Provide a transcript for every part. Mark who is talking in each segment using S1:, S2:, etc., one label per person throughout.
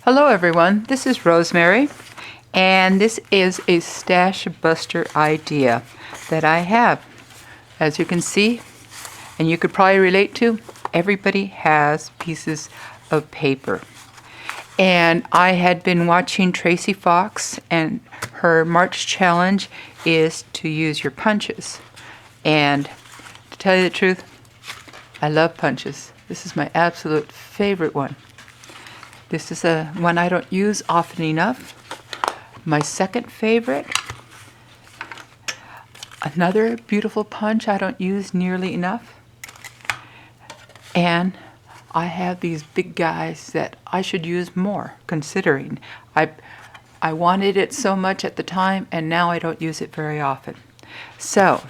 S1: Hello everyone, this is Rosemary, and this is a stash buster idea that I have. As you can see, and you could probably relate to, everybody has pieces of paper. And I had been watching Tracy Fox, and her March challenge is to use your punches. And to tell you the truth, I love punches. This is my absolute favorite one. This is a one I don't use often enough. My second favorite, another beautiful punch I don't use nearly enough. And I have these big guys that I should use more, considering I wanted it so much at the time, and now I don't use it very often. So,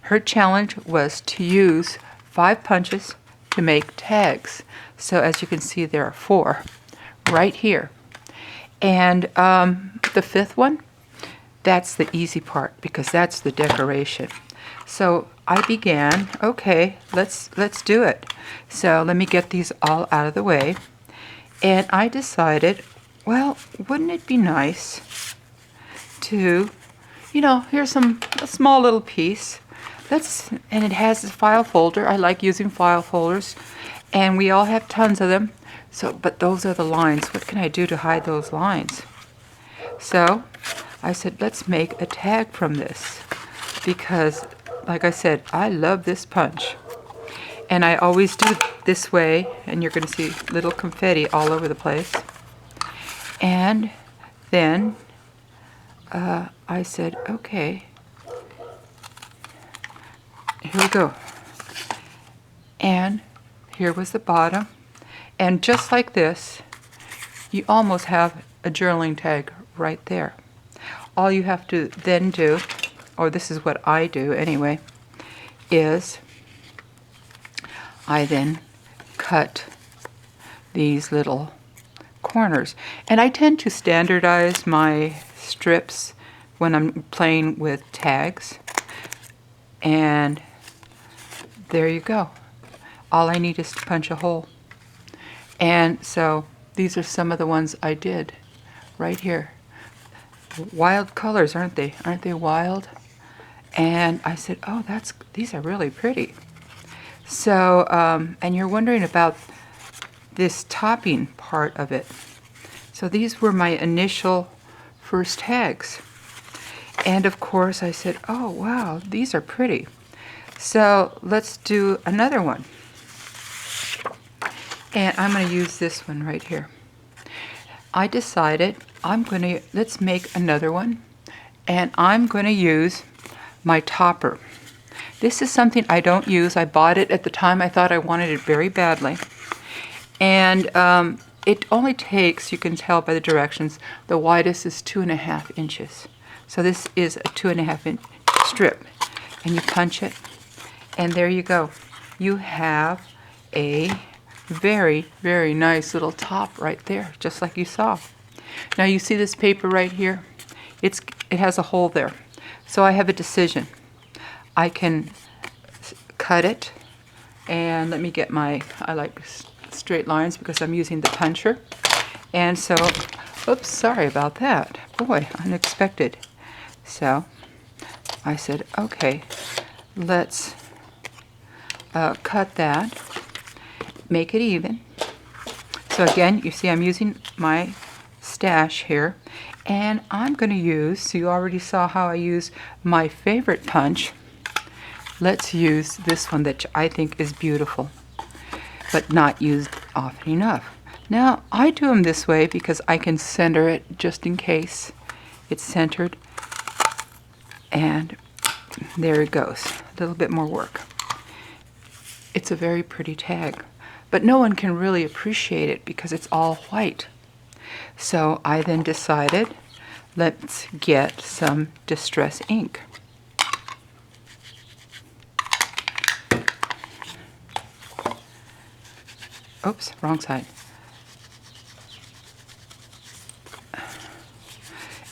S1: her challenge was to use 5 punches to make tags. So as you can see, there are 4 right here. And the 5th one, that's the easy part because that's the decoration. So I began, okay, let's do it. So let me get these all out of the way. And I decided, well, wouldn't it be nice to, here's a small little piece. And it has a file folder. I like using file folders. And we all have tons of them. But those are the lines. What can I do to hide those lines? So I said, let's make a tag from this. Because, like I said, I love this punch. And I always do it this way. And you're going to see little confetti all over the place. And then I said, okay, here we go. And here was the bottom. And just like this, you almost have a journaling tag right there. All you have to then do, or this is what I do anyway, is I then cut these little corners. And I tend to standardize my strips when I'm playing with tags. And there you go. All I need is to punch a hole. And so these are some of the ones I did right here. Wild colors, aren't they? Aren't they wild? And I said, oh, these are really pretty. So, and you're wondering about this topping part of it. So these were my initial first tags. And of course I said, oh, wow, these are pretty. So let's do another one. And I'm going to use this one right here. I decided let's make another one. And I'm going to use my topper. This is something I don't use. I bought it at the time. I thought I wanted it very badly. And it only takes, you can tell by the directions, the widest is 2.5 inches. So this is a 2.5 inch strip. And you punch it. And there you go. You have a very, very nice little top right there, just like you saw. Now you see this paper right here? It has a hole there. So I have a decision. I can cut it, and let me get I like straight lines because I'm using the puncher. And so, oops, sorry about that. Boy, unexpected. So I said, okay, let's cut that. Make it even. So again, you see I'm using my stash here, and I'm going to use, so you already saw how I use my favorite punch. Let's use this one that I think is beautiful, but not used often enough. Now, I do them this way because I can center it just in case it's centered, and there it goes. A little bit more work. It's a very pretty tag. But no one can really appreciate it because it's all white. So I then decided, let's get some Distress ink. Oops, wrong side.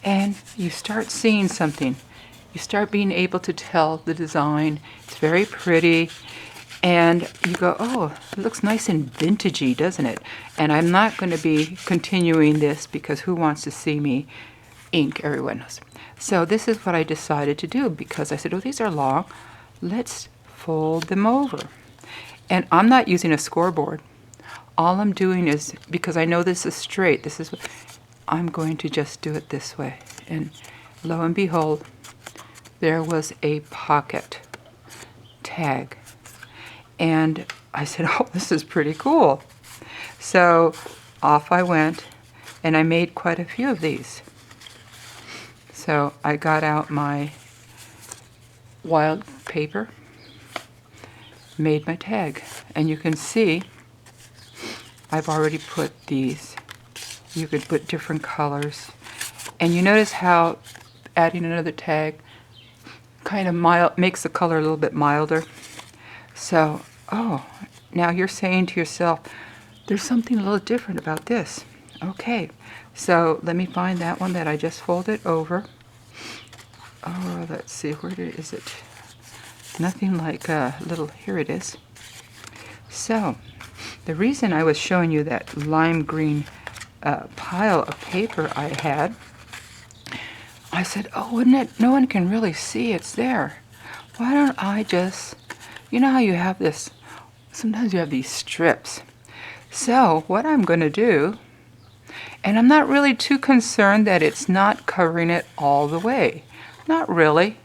S1: And you start seeing something. You start being able to tell the design. It's very pretty. And you go, oh, it looks nice and vintagey, doesn't it? And I'm not going to be continuing this because who wants to see me ink? Everyone knows. So this is what I decided to do because I said, oh, these are long. Let's fold them over. And I'm not using a scoreboard. All I'm doing is, because I know this is straight, this is, I'm going to just do it this way. And lo and behold, there was a pocket tag. And I said, oh, this is pretty cool. So off I went, and I made quite a few of these. So I got out my wild paper, made my tag, and you can see I've already put these. You could put different colors. And you notice how adding another tag kind of makes the color a little bit milder. So, oh, now you're saying to yourself, there's something a little different about this. Okay, so let me find that one that I just folded over. Oh, let's see, is it? Nothing like a little, here it is. So, the reason I was showing you that lime green pile of paper I had, I said, oh, wouldn't it, no one can really see it's there. Why don't I just, you know how you have this, sometimes you have these strips. So what I'm going to do, and I'm not really too concerned that it's not covering it all the way. Not really.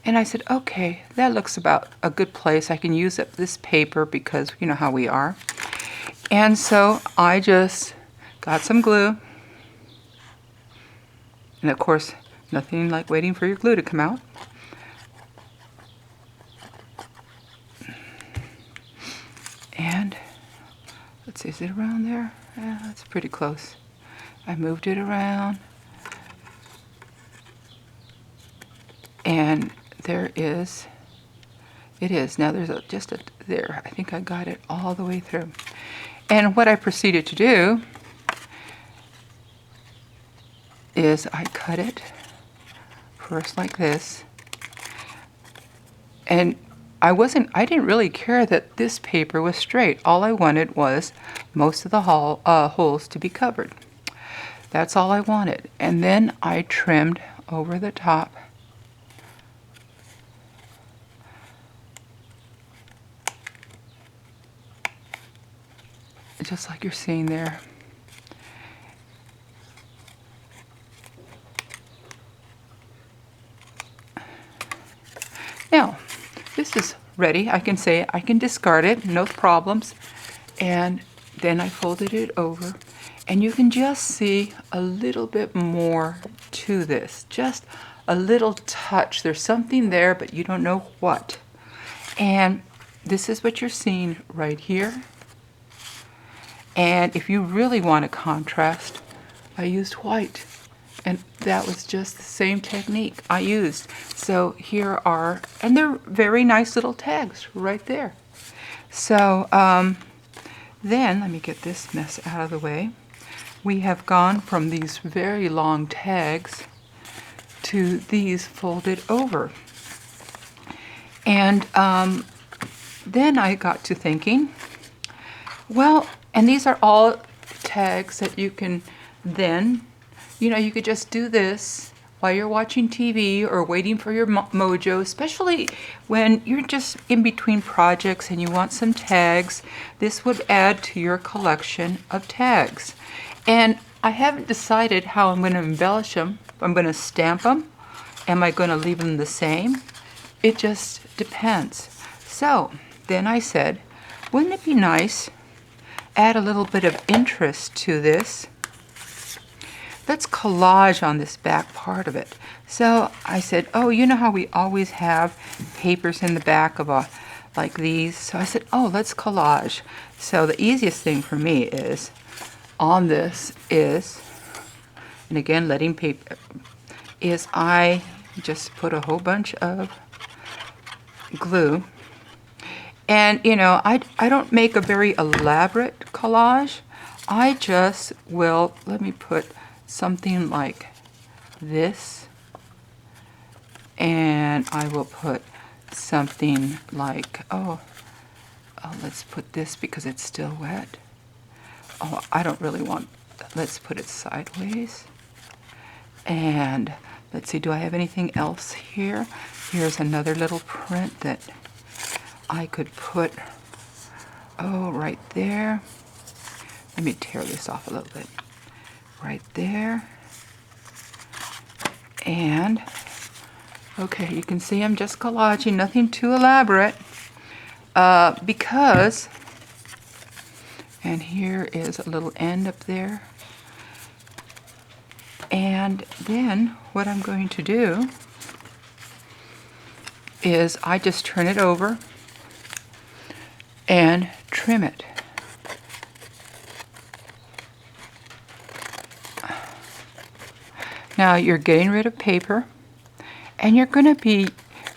S1: And I said, okay, that looks about a good place. I can use up this paper because you know how we are. And so I just got some glue. And of course, nothing like waiting for your glue to come out. And let's see, is it around there? Yeah, that's pretty close. I moved it around. And there is, it is. Now there's there. I think I got it all the way through. And what I proceeded to do is I cut it first like this. And I didn't really care that this paper was straight. All I wanted was most of the holes to be covered. That's all I wanted. And then I trimmed over the top. Just like you're seeing there. Now, this is ready. I can say I can discard it, no problems. And then I folded it over. And you can just see a little bit more to this. Just a little touch. There's something there, but you don't know what. And this is what you're seeing right here. And if you really want a contrast, I used white. And that was just the same technique I used. So here are, and they're very nice little tags right there. So then, let me get this mess out of the way. We have gone from these very long tags to these folded over. And then I got to thinking, well, and these are all tags that you can then, you know, you could just do this while you're watching TV or waiting for your mojo, especially when you're just in between projects and you want some tags. This would add to your collection of tags. And I haven't decided how I'm going to embellish them. I'm going to stamp them. Am I going to leave them the same? It just depends. So then I said, wouldn't it be nice, add a little bit of interest to this? Let's collage on this back part of it. So I said, oh, you know how we always have papers in the back of like these? So I said, oh, let's collage. So the easiest thing for me is, on this is, and again, letting paper, is I just put a whole bunch of glue. And, you know, I don't make a very elaborate collage. I just will, let me put something like this. And I will put something like, oh, Oh, let's put this because it's still wet. Oh, I don't really want, let's put it sideways. And let's see, do I have anything else here? Here's another little print that I could put, oh, right there. Let me tear this off a little bit. Right there. And, okay, you can see I'm just collaging, nothing too elaborate. Because, and here is a little end up there. And then what I'm going to do is I just turn it over and trim it. Now you're getting rid of paper, and you're going to be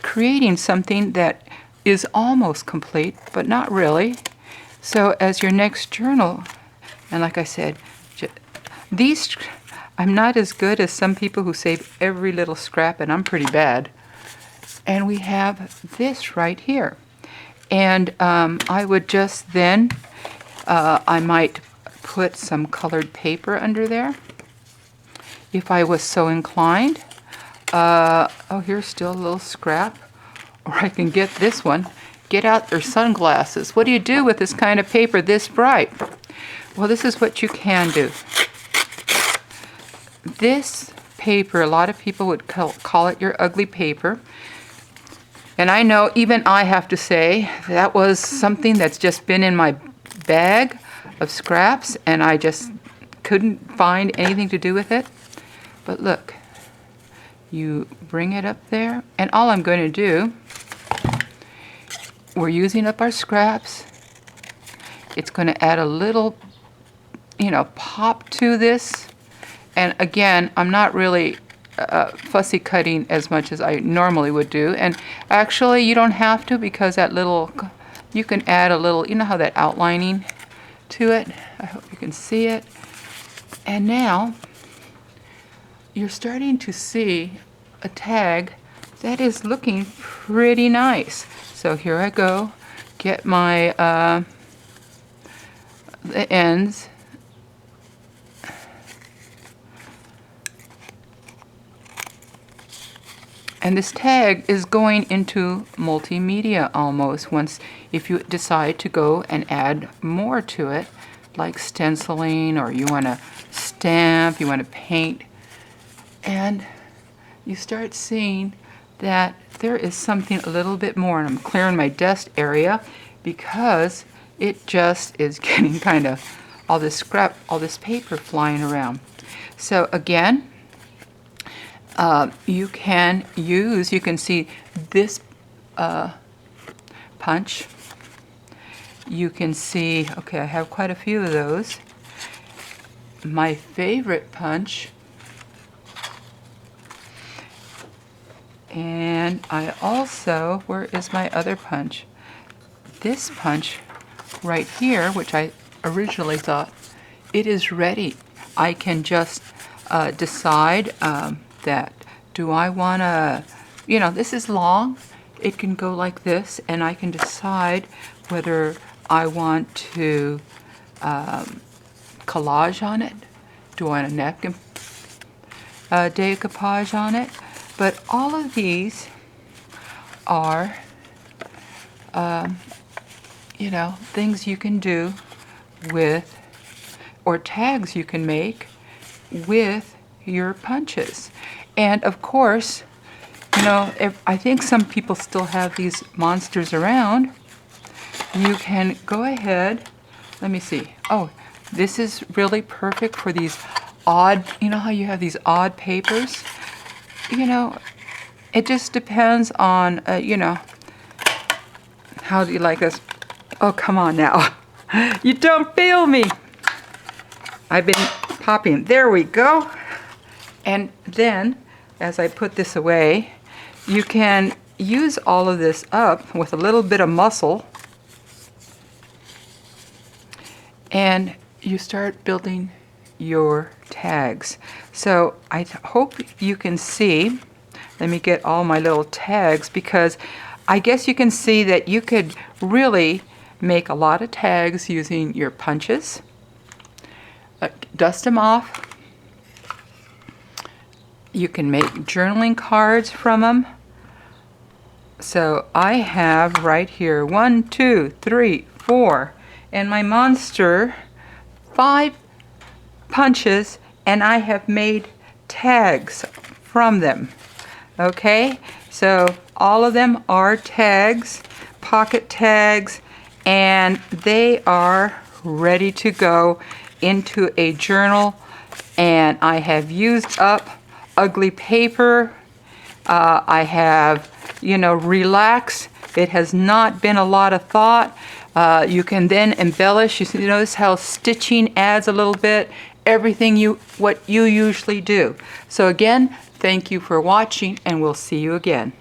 S1: creating something that is almost complete, but not really. So as your next journal, and like I said, these, I'm not as good as some people who save every little scrap, and I'm pretty bad. And we have this right here. And I would just then, I might put some colored paper under there, if I was so inclined. Oh, here's still a little scrap. Or I can get this one. Get out your sunglasses. What do you do with this kind of paper this bright? Well, this is what you can do. This paper, a lot of people would call it your ugly paper. And I know, even I have to say, that was something that's just been in my bag of scraps, and I just couldn't find anything to do with it. But look, you bring it up there, and all I'm going to do, we're using up our scraps. It's going to add a little, pop to this. And again, I'm not really fussy cutting as much as I normally would do. And actually, you don't have to, because that little, you can add a little, you know how that outlining to it? I hope you can see it. And now, you're starting to see a tag that is looking pretty nice. So here I go, get my the ends. And this tag is going into multimedia almost, once if you decide to go and add more to it, like stenciling, or you want to stamp, you want to paint. And you start seeing that there is something a little bit more. And I'm clearing my desk area because it just is getting kind of all this scrap, all this paper flying around. So again, you can see this punch. You can see, okay, I have quite a few of those. My favorite punch, and I also, where is my other punch? This punch right here, which I originally thought, it is ready. I can just decide that, do I want to, this is long. It can go like this, and I can decide whether I want to collage on it. Do I want a napkin decoupage on it? But all of these are, things you can do with, or tags you can make with your punches. And of course, I think some people still have these monsters around. You can go ahead, let me see. Oh, this is really perfect for these odd, how you have these odd papers? It just depends on, how do you like us? Oh, come on now. You don't feel me. I've been popping. There we go. And then, as I put this away, you can use all of this up with a little bit of muscle, and you start building your tags. So I hope you can see, let me get all my little tags, because I guess you can see that you could really make a lot of tags using your punches. Dust them off. You can make journaling cards from them. So I have right here 1, 2, 3, 4, and my monster 5 punches, and I have made tags from them. Okay, so all of them are tags, pocket tags, and they are ready to go into a journal. And I have used up ugly paper. I have, relax. It has not been a lot of thought. You can then embellish. You notice how stitching adds a little bit, everything what you usually do. So again, thank you for watching, and we'll see you again.